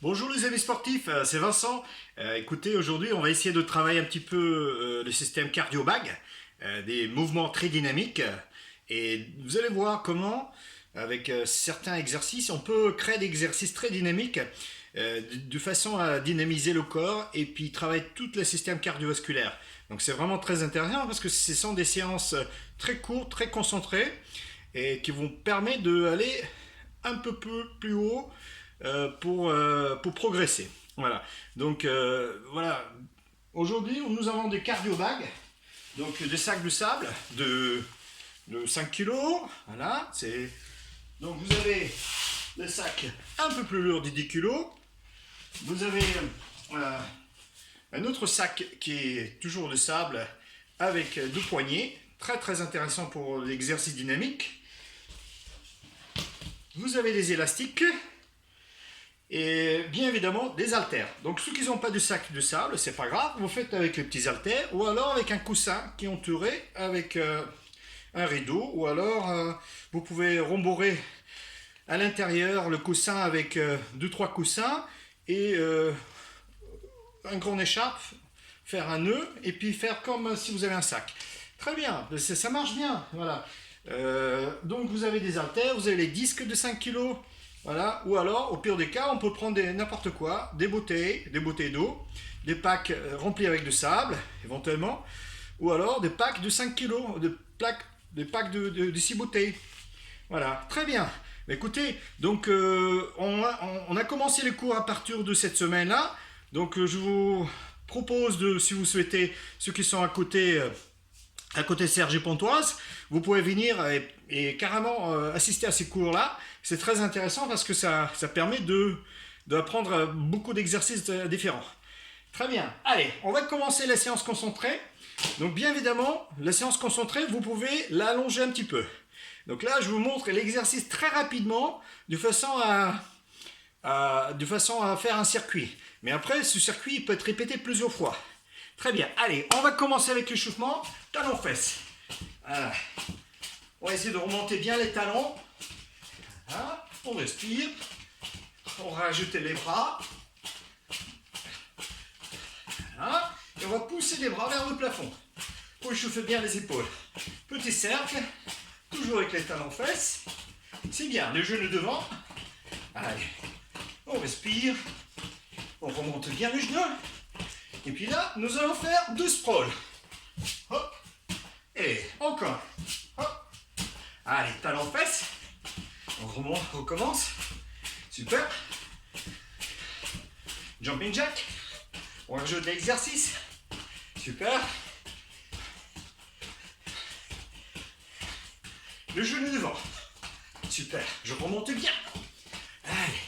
Bonjour les amis sportifs, c'est Vincent. Écoutez, aujourd'hui on va essayer de travailler un petit peu le système cardio-bag, des mouvements très dynamiques. Et vous allez voir comment, avec certains exercices, on peut créer des exercices très dynamiques de façon à dynamiser le corps et puis travailler tout le système cardiovasculaire. Donc c'est vraiment très intéressant parce que ce sont des séances très courtes, très concentrées et qui vont permettre d'aller un peu plus haut pour progresser. Voilà. Donc voilà. Aujourd'hui, nous avons des cardio bags, donc des sacs de sable de 5 kilos. Voilà. Donc vous avez le sac un peu plus lourd de 10 kilos. Vous avez un autre sac qui est toujours de sable avec deux poignées. Très très intéressant pour l'exercice dynamique. Vous avez des élastiques. Et bien évidemment des haltères. Donc ceux qui n'ont pas de sac de sable, c'est pas grave, vous faites avec les petits haltères ou alors avec un coussin qui est entouré avec un rideau, ou alors vous pouvez rembourrer à l'intérieur le coussin avec 2-3 coussins et un grand écharpe, faire un nœud et puis faire comme si vous avez un sac. Très bien, ça marche bien. Voilà. Donc vous avez des haltères, vous avez les disques de 5 kg. Voilà. Ou alors, au pire des cas, on peut prendre n'importe quoi, des bouteilles d'eau, des packs remplis avec de sable, éventuellement, ou alors des packs de 5 kg, des packs de 6 bouteilles. Voilà, très bien. Écoutez, donc on a commencé les cours à partir de cette semaine-là. Donc je vous propose, si vous souhaitez, ceux qui sont à côté Cergy Pontoise, vous pouvez venir et carrément assister à ces cours-là. C'est très intéressant parce que ça permet d'apprendre beaucoup d'exercices différents. Très bien. Allez, on va commencer la séance concentrée. Donc bien évidemment, la séance concentrée, vous pouvez l'allonger un petit peu. Donc là, je vous montre l'exercice très rapidement de façon à faire un circuit. Mais après, ce circuit il peut être répété plusieurs fois. Très bien. Allez, on va commencer avec l'échauffement. Talons-fesses. Voilà. On va essayer de remonter bien les talons. Voilà. On respire. On va rajouter les bras. Voilà. Et on va pousser les bras vers le plafond pour échauffer bien les épaules. Petit cercle, toujours avec les talons-fesses. C'est bien. Le genou devant. Allez. On respire. On remonte bien les genoux. Et puis là, nous allons faire 2 sprawls. Hop. Et encore. Hop. Allez, talons-fesses. On remonte, on recommence. Super. Jumping jack. On rajoute l'exercice. Super. Le genou devant. Super. Je remonte bien. Allez.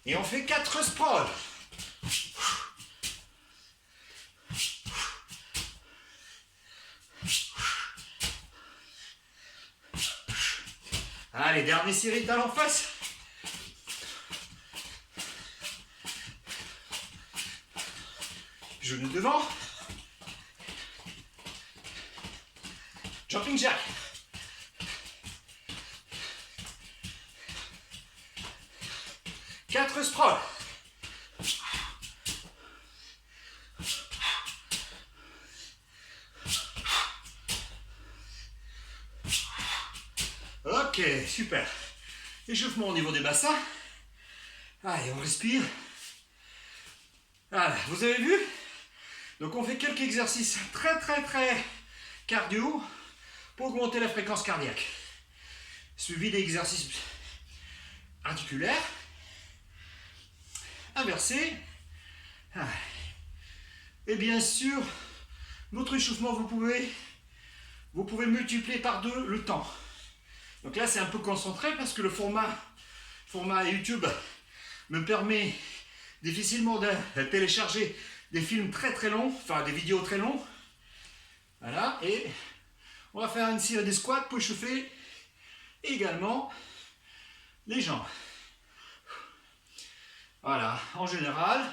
Et on fait 4 sprawls. Allez, dernière série de talons face. Genou devant. Jumping jack. Quatre sprawls. Ok, super. Échauffement au niveau des bassins. Allez, on respire. Voilà, vous avez vu? Donc on fait quelques exercices très cardio pour augmenter la fréquence cardiaque. Suivi d'exercices articulaires. Inversé. Et bien sûr, notre échauffement, vous pouvez multiplier par 2 le temps. Donc là, c'est un peu concentré parce que le format YouTube me permet difficilement de télécharger des films très longs, enfin des vidéos très longs. Voilà, et on va faire une série de squats pour échauffer également les jambes. Voilà, en général,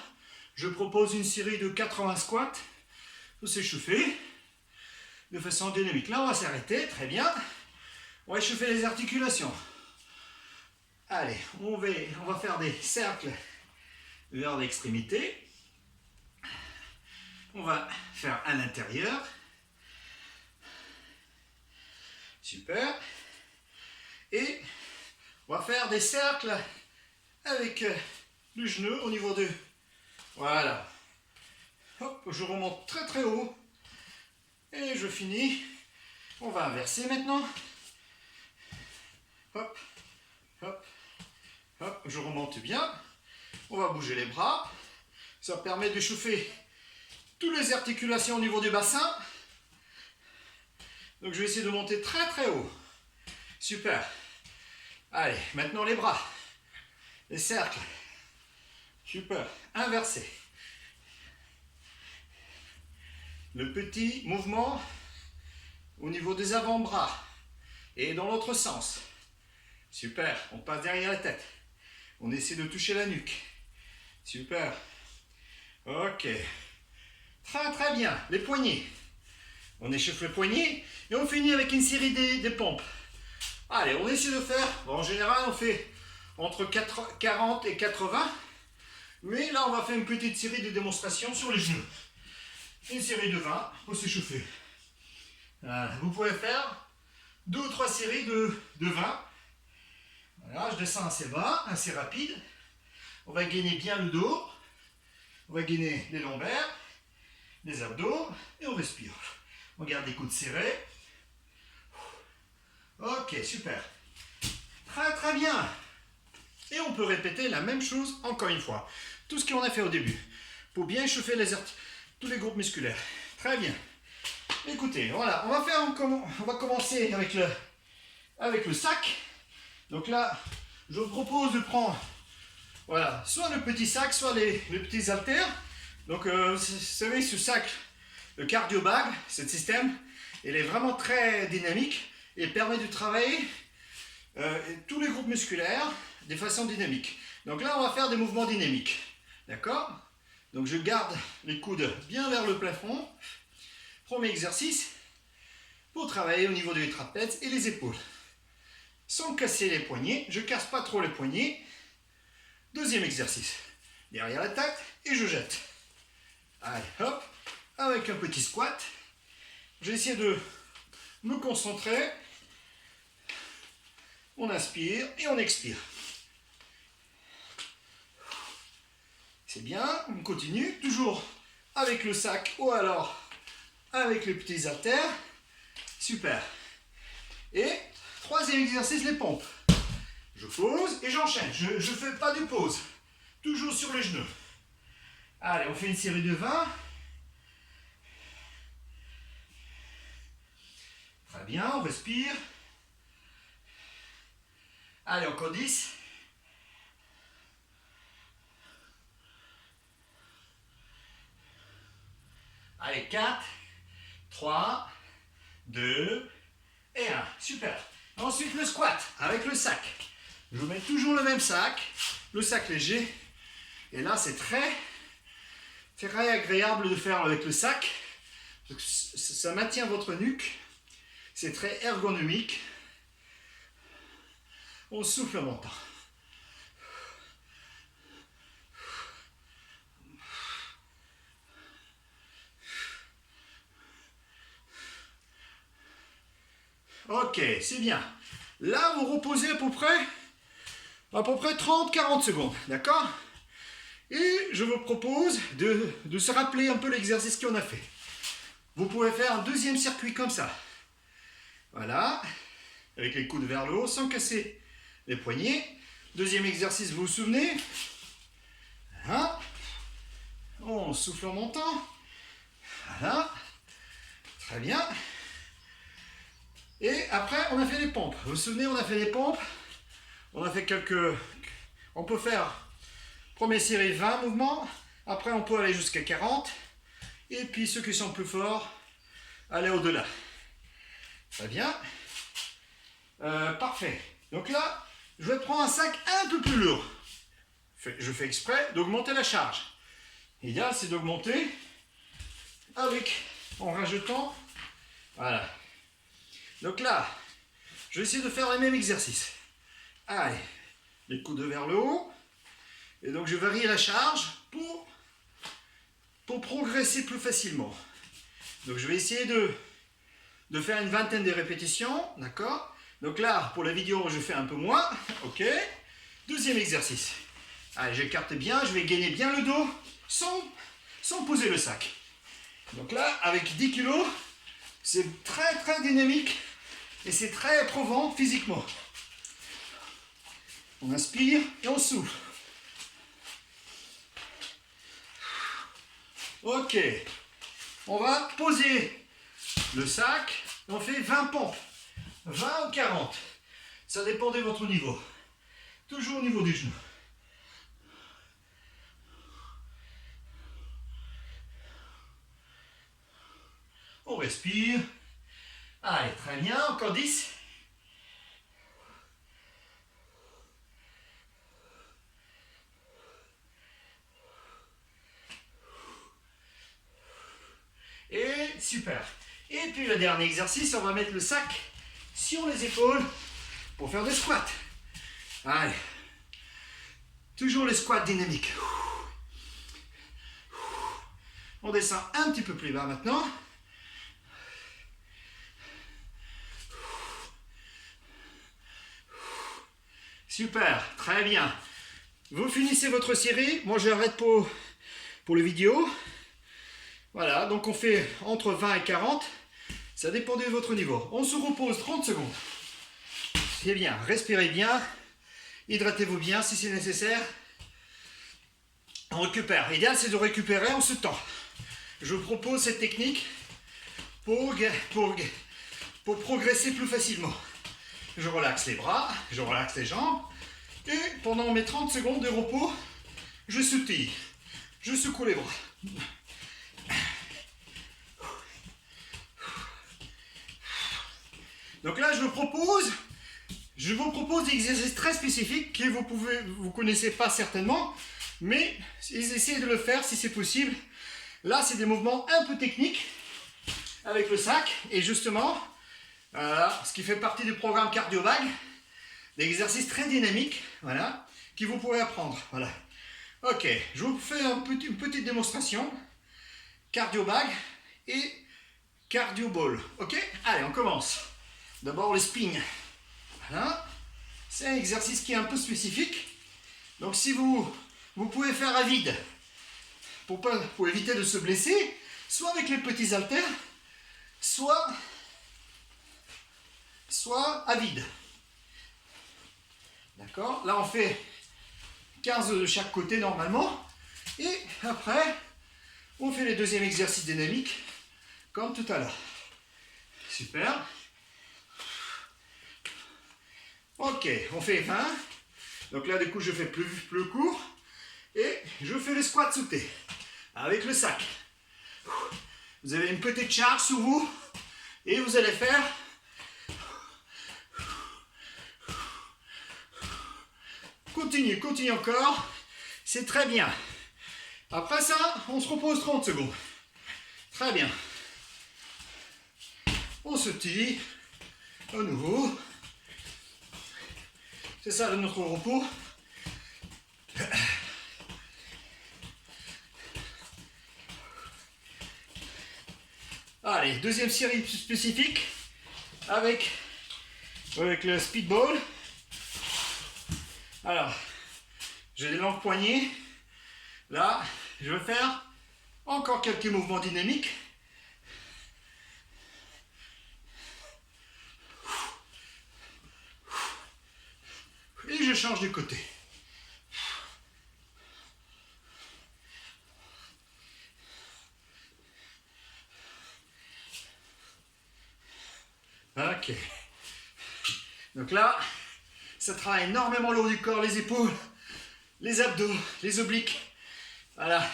je propose une série de 80 squats pour s'échauffer de façon dynamique. Là, on va s'arrêter, très bien. On va échauffer les articulations. Allez, on va faire des cercles vers l'extrémité. On va faire à l'intérieur. Super. Et on va faire des cercles avec le genou au niveau de... Voilà. Hop, je remonte très très haut. Et je finis. On va inverser maintenant. Hop, hop, hop, je remonte bien. On va bouger les bras. Ça permet de chauffer toutes les articulations au niveau du bassin. Donc je vais essayer de monter très très haut. Super. Allez, maintenant les bras. Les cercles. Super. Inversé. Le petit mouvement au niveau des avant-bras. Et dans l'autre sens. Super. On passe derrière la tête. On essaie de toucher la nuque. Super. Ok. Très très bien. Les poignets. On échauffe les poignets et on finit avec une série des pompes. Allez, on essaie de faire. Bon, en général, on fait entre 40 et 80. Mais là, on va faire une petite série de démonstrations sur les genoux. Une série de 20 pour s'échauffer. Voilà. Vous pouvez faire 2 ou 3 séries de 20. Voilà, je descends assez bas, assez rapide. On va gainer bien le dos. On va gainer les lombaires, les abdos et on respire. On garde les coudes serrés. Ok, super. Très très bien. Et on peut répéter la même chose encore une fois. Tout ce qu'on a fait au début. Pour bien échauffer tous les groupes musculaires. Très bien. Écoutez, voilà, on va commencer avec le sac. Donc là, je vous propose de prendre, voilà, soit le petit sac, soit les petits haltères. Donc, vous savez, ce sac, le cardio bag, ce système, il est vraiment très dynamique et permet de travailler tous les groupes musculaires de façon dynamique. Donc là, on va faire des mouvements dynamiques. D'accord? Donc, je garde les coudes bien vers le plafond. Premier exercice pour travailler au niveau des trapèzes et les épaules. Sans casser les poignets, je ne casse pas trop les poignets. Deuxième exercice, derrière la tête et je jette. Allez, hop, avec un petit squat. Je vais essayer de me concentrer. On inspire et on expire. C'est bien, on continue, toujours avec le sac ou alors avec les petits haltères. Super. Et troisième exercice, les pompes. Je pose et j'enchaîne. Je ne fais pas de pause. Toujours sur les genoux. Allez, on fait une série de 20. Très bien, on respire. Allez, encore 10. Allez, 4, 3, 2 et 1. Super. Ensuite, le squat avec le sac. Je mets toujours le même sac, le sac léger. Et là, c'est très agréable de faire avec le sac. Ça maintient votre nuque. C'est très ergonomique. On souffle en montant. Ok, c'est bien. Là, vous reposez à peu près 30-40 secondes, d'accord? Et je vous propose de se rappeler un peu l'exercice qu'on a fait. Vous pouvez faire un deuxième circuit comme ça. Voilà, avec les coudes vers le haut, sans casser les poignets. Deuxième exercice, vous vous souvenez? Voilà. On souffle en montant. Voilà. Très bien. Et après, on a fait les pompes. Vous vous souvenez, on a fait les pompes. On a fait On peut faire, première série, 20 mouvements. Après, on peut aller jusqu'à 40. Et puis, ceux qui sont plus forts, aller au-delà. Très bien. Parfait. Donc là, je vais prendre un sac un peu plus lourd. Je fais exprès d'augmenter la charge. L'idéal, c'est d'augmenter en rajoutant. Voilà. Donc là, je vais essayer de faire le même exercice. Allez, les coudes vers le haut. Et donc je varie la charge pour progresser plus facilement. Donc je vais essayer de faire une vingtaine de répétitions, d'accord? Donc là, pour la vidéo, je fais un peu moins, ok? Deuxième exercice. Allez, j'écarte bien, je vais gainer bien le dos sans poser le sac. Donc là, avec 10 kg, c'est très très dynamique et c'est très éprouvant physiquement. On inspire et on souffle. Ok, on va poser le sac, on fait 20 pompes, 20 ou 40, ça dépend de votre niveau, toujours au niveau du genou. On respire, allez, très bien, encore 10. Et super. Et puis le dernier exercice, on va mettre le sac sur les épaules pour faire des squats. Allez. Toujours les squats dynamiques. On descend un petit peu plus bas maintenant. Super, très bien. Vous finissez votre série. Moi j'arrête pour le vidéo. Voilà, donc on fait entre 20 et 40. Ça dépend de votre niveau. On se repose 30 secondes. C'est bien, respirez bien. Hydratez-vous bien si c'est nécessaire. On récupère. L'idéal c'est de récupérer en ce temps. Je vous propose cette technique pour progresser plus facilement. Je relaxe les bras, je relaxe les jambes. Et pendant mes 30 secondes de repos, je sautille. Je secoue les bras. Donc là, je vous propose des exercices très spécifiques que vous connaissez pas certainement, mais essayez de le faire si c'est possible. Là, c'est des mouvements un peu techniques avec le sac et justement, ce qui fait partie du programme Cardio-Bag, des exercices très dynamiques, voilà, que vous pourrez apprendre. Voilà. Ok, je vous fais une petite démonstration. Cardio-Bag et Cardio-Ball. Ok, allez, on commence. D'abord le spin. Voilà. C'est un exercice qui est un peu spécifique. Donc si vous pouvez faire à vide pour éviter de se blesser, soit avec les petits haltères, soit à vide. D'accord? Là on fait 15 de chaque côté normalement. Et après, on fait les deuxièmes exercices dynamiques comme tout à l'heure. Super. Ok, on fait 20. Donc là, du coup, je fais plus court. Et je fais le squat sauté avec le sac. Vous avez une petite charge sur vous. Et vous allez faire continue encore. C'est très bien. Après ça, on se repose 30 secondes. Très bien. On sautille. À nouveau. C'est ça notre repos. Allez, deuxième série spécifique avec le speedball. Alors, j'ai des longues poignées. Là, je vais faire encore quelques mouvements dynamiques. Et je change de côté. Ok. Donc là, ça travaille énormément le haut du corps, les épaules, les abdos, les obliques. Voilà.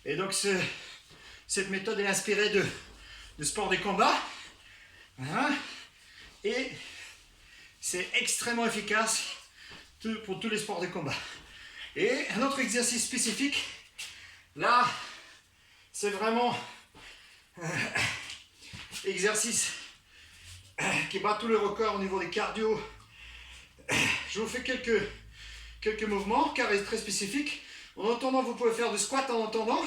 Et donc cette méthode est inspirée de sport des combats. Voilà. Et c'est extrêmement efficace pour tous les sports de combat. Et un autre exercice spécifique, là, c'est vraiment exercice qui bat tous les records au niveau des cardio. Je vous fais quelques quelques mouvements, carrés très spécifiques. En entendant, vous pouvez faire du squat en entendant.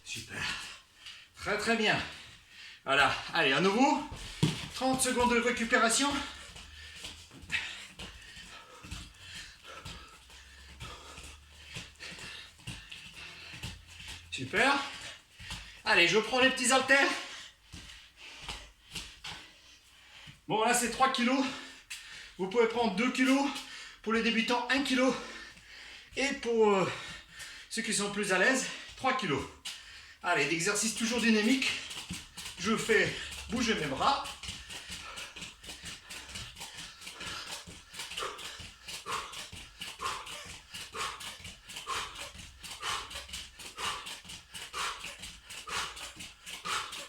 Super. Très très bien. Voilà. Allez, à nouveau. 30 secondes de récupération. Super. Allez, je prends les petits haltères. Bon, là, c'est 3 kg. Vous pouvez prendre 2 kg. Pour les débutants, 1 kg. Et pour ceux qui sont plus à l'aise, 3 kg. Allez, d'exercice toujours dynamique. Je fais bouger mes bras.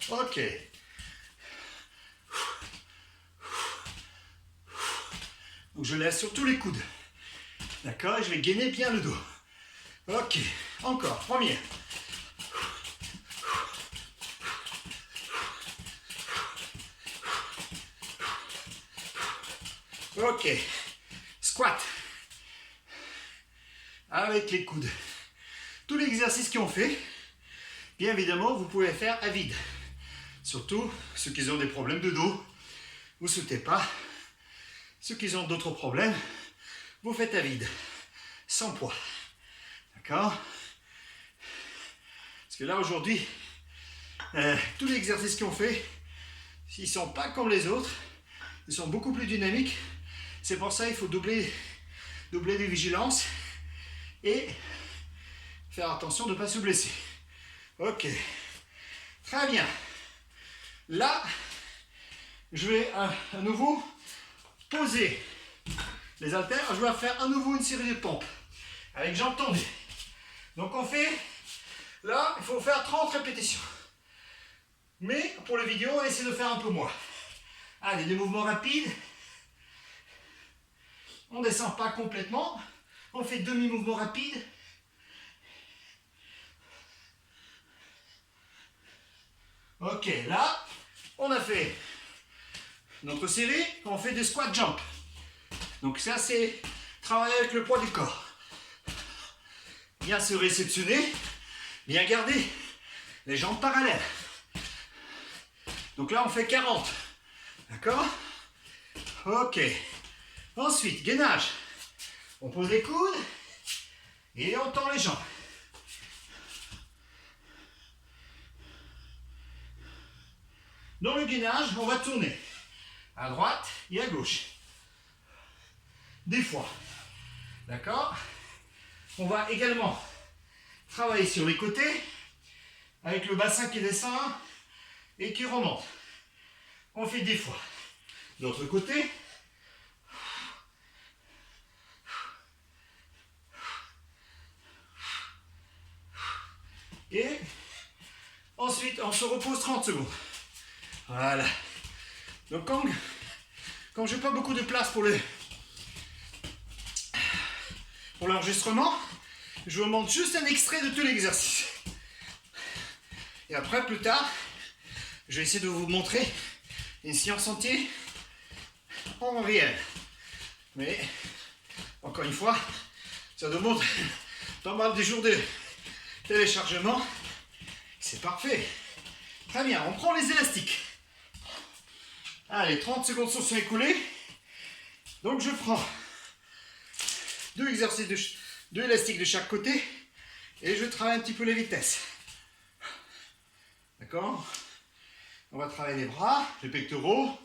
Ok. Donc je laisse sur tous les coudes. D'accord, et je vais gainer bien le dos. Ok, encore, premier. Ok, squat. Avec les coudes. Tous les exercices qu'on fait, bien évidemment, vous pouvez faire à vide. Surtout ceux qui ont des problèmes de dos, vous ne sautez pas. Ceux qui ont d'autres problèmes, vous faites à vide, sans poids. D'accord? Parce que là aujourd'hui, tous les exercices qu'on fait, ils ne sont pas comme les autres, ils sont beaucoup plus dynamiques. C'est pour ça qu'il faut doubler de vigilance et faire attention de ne pas se blesser. Ok, très bien. Là, je vais à nouveau poser les haltères. Je vais faire à nouveau une série de pompes avec jambes tendues. Donc on fait, là, il faut faire 30 répétitions. Mais pour les vidéos, on va essayer de faire un peu moins. Allez, des mouvements rapides. On ne descend pas complètement. On fait demi-mouvements rapides. Ok, là, on a fait notre série. On fait des squat jump. Donc ça, c'est travailler avec le poids du corps. Bien se réceptionner. Bien garder les jambes parallèles. Donc là, on fait 40. D'accord? Ok. Ensuite, gainage. On pose les coudes et on tend les jambes. Dans le gainage, on va tourner à droite et à gauche. Des fois. D'accord? On va également travailler sur les côtés avec le bassin qui descend et qui remonte. On fait des fois. De l'autre côté. Et ensuite, on se repose 30 secondes. Voilà. Donc quand je n'ai pas beaucoup de place pour l'enregistrement, je vous montre juste un extrait de tout l'exercice. Et après, plus tard, je vais essayer de vous montrer une séance entière en réel. Mais, encore une fois, ça demande pas mal de jours de téléchargement. C'est parfait. Très bien, on prend les élastiques. Allez, 30 secondes sont écoulées. Donc je prends deux élastiques de chaque côté et je travaille un petit peu les vitesses. D'accord? On va travailler les bras, les pectoraux.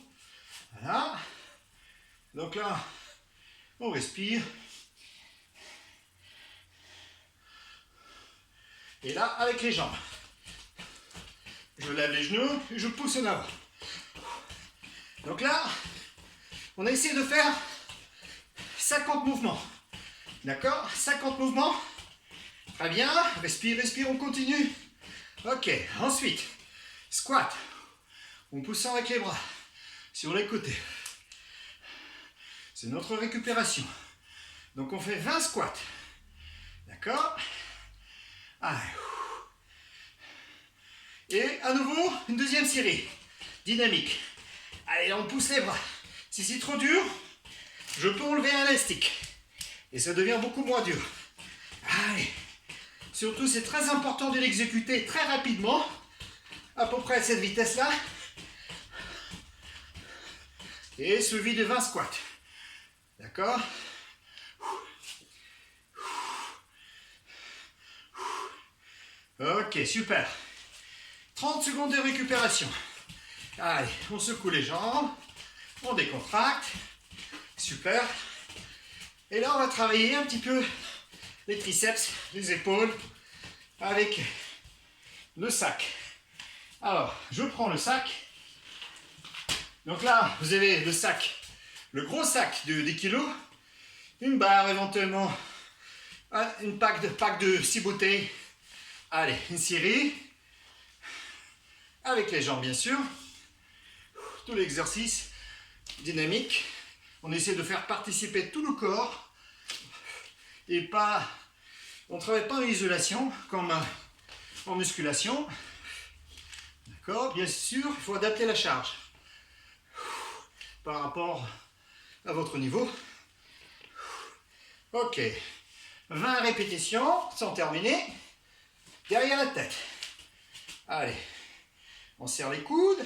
Voilà. Donc là, on respire. Et là, avec les jambes. Je lève les genoux et je pousse en avant. Donc là, on a essayé de faire 50 mouvements. D'accord? 50 mouvements. Très bien. Respire, respire, on continue. Ok. Ensuite, squat. En poussant avec les bras sur les côtés. C'est notre récupération. Donc on fait 20 squats. D'accord? Allez. Et à nouveau, une deuxième série. Dynamique. Allez, on pousse les bras. Si c'est trop dur, je peux enlever un élastique. Et ça devient beaucoup moins dur. Allez. Surtout, c'est très important de l'exécuter très rapidement. À peu près à cette vitesse-là. Et suivi de 20 squats. D'accord? Ok, super. 30 secondes de récupération. Allez, on secoue les jambes. On décontracte. Super. Et là, on va travailler un petit peu les triceps, les épaules avec le sac. Alors, je prends le sac. Donc là, vous avez le sac, le gros sac de 10 kg, une barre éventuellement, une pack de 6 bouteilles. Allez, une série, avec les jambes bien sûr. Tout l'exercice dynamique. On essaie de faire participer tout le corps et pas, on ne travaille pas en isolation comme en musculation. D'accord, bien sûr, il faut adapter la charge par rapport à votre niveau. Ok, 20 répétitions sont terminées. Derrière la tête. Allez, on serre les coudes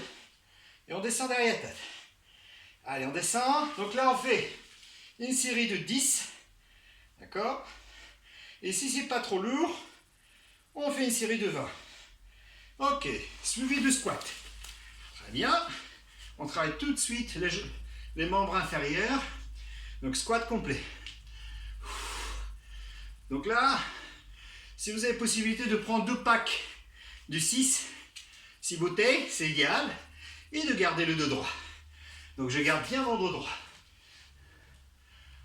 et on descend derrière la tête. Allez, on descend. Donc là, on fait une série de 10. D'accord? Et si c'est pas trop lourd, on fait une série de 20. Ok, suivi de squat. Très bien. On travaille tout de suite les membres inférieurs. Donc squat complet. Donc là, si vous avez possibilité de prendre 2 packs de 6 bouteilles, c'est idéal. Et de garder le dos droit. Donc je garde bien mon dos droit.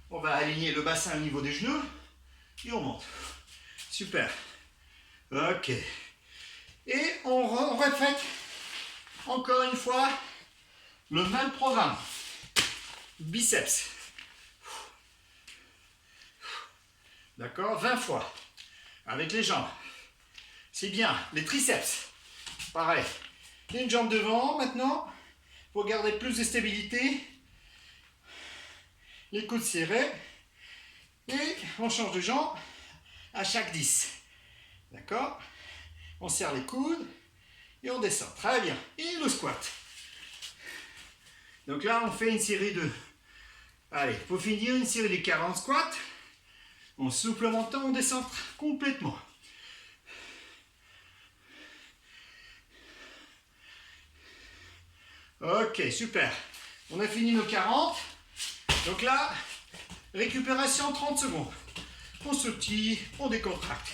On va aligner le bassin au niveau des genoux. Et on monte. Super. Ok. Et on répète encore une fois le même programme. Biceps. D'accord? 20 fois. Avec les jambes. C'est bien. Les triceps. Pareil. Une jambe devant maintenant. Pour garder plus de stabilité. Les coudes serrés. Et on change de jambe à chaque 10. D'accord? On serre les coudes. Et on descend. Très bien. Et le squat. Donc là, on fait une série de... Allez, pour finir, une série de 40 squats. En supplémentant, on descend complètement. Ok, super. On a fini nos 40. Donc là, récupération 30 secondes. On sautille, on décontracte.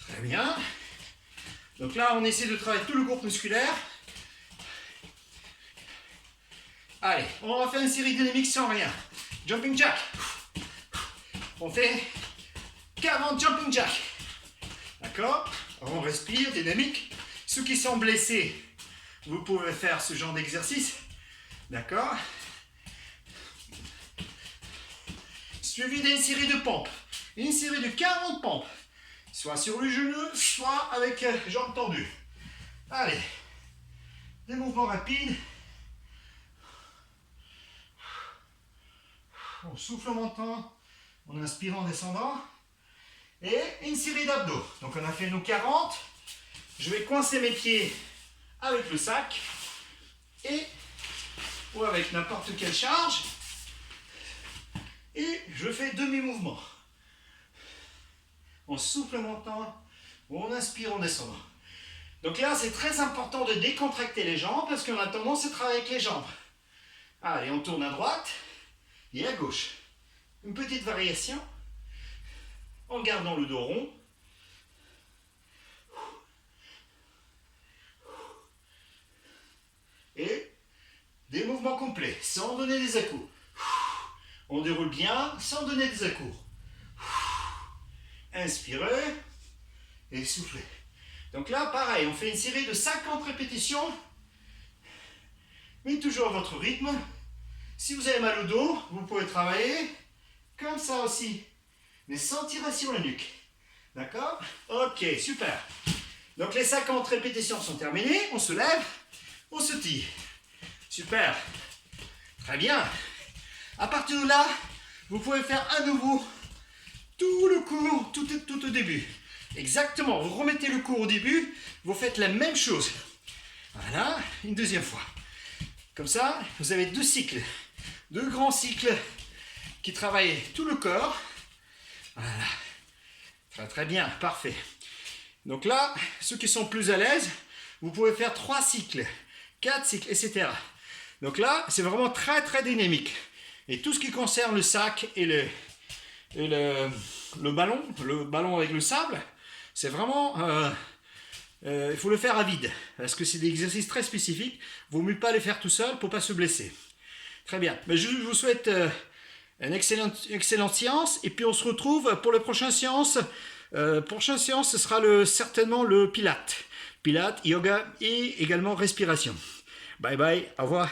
Très bien. Donc là, on essaie de travailler tout le groupe musculaire. Allez, on va faire une série dynamique sans rien. Jumping jack. On fait 40 jumping jack. D'accord? On respire, dynamique. Ceux qui sont blessés, vous pouvez faire ce genre d'exercice. D'accord? Suivi d'une série de pompes. Une série de 40 pompes. Soit sur le genou, soit avec jambes tendues. Allez. Des mouvements rapides. On souffle en montant, on inspire en descendant. Et une série d'abdos. Donc on a fait nos 40. Je vais coincer mes pieds avec le sac. Ou avec n'importe quelle charge. Et je fais demi-mouvement. On souffle en montant, on inspire en descendant. Donc là, c'est très important de décontracter les jambes parce qu'on a tendance à travailler avec les jambes. Allez, on tourne à droite et à gauche. Une petite variation en gardant le dos rond. Et des mouvements complets, sans donner des à-coups. On déroule bien, sans donner des à-coups. Inspirez et soufflez. Donc là, pareil, on fait une série de 50 répétitions. mais toujours à votre rythme. Si vous avez mal au dos, vous pouvez travailler comme ça aussi, mais sans tirer sur la nuque. D'accord? Ok, super. Donc les 50 répétitions sont terminées, on se lève, on se tire. Super. Très bien. À partir de là, vous pouvez faire à nouveau tout le cours, tout au début. Exactement, vous remettez le cours au début, vous faites la même chose. Voilà, une deuxième fois. Comme ça, vous avez deux cycles, deux grands cycles qui travaillent tout le corps. Voilà. Très très bien, parfait. Donc là, ceux qui sont plus à l'aise, vous pouvez faire 3 cycles, 4 cycles, etc. Donc là, c'est vraiment très très dynamique. Et tout ce qui concerne le sac et le ballon avec le sable, c'est vraiment... il faut le faire à vide, parce que c'est des exercices très spécifiques. Il vaut mieux pas les faire tout seul pour ne pas se blesser. Très bien. Mais je vous souhaite une excellente séance. Et puis on se retrouve pour la prochaine séance. Prochaine séance, ce sera certainement le Pilates. Pilates, yoga et également respiration. Bye bye, au revoir.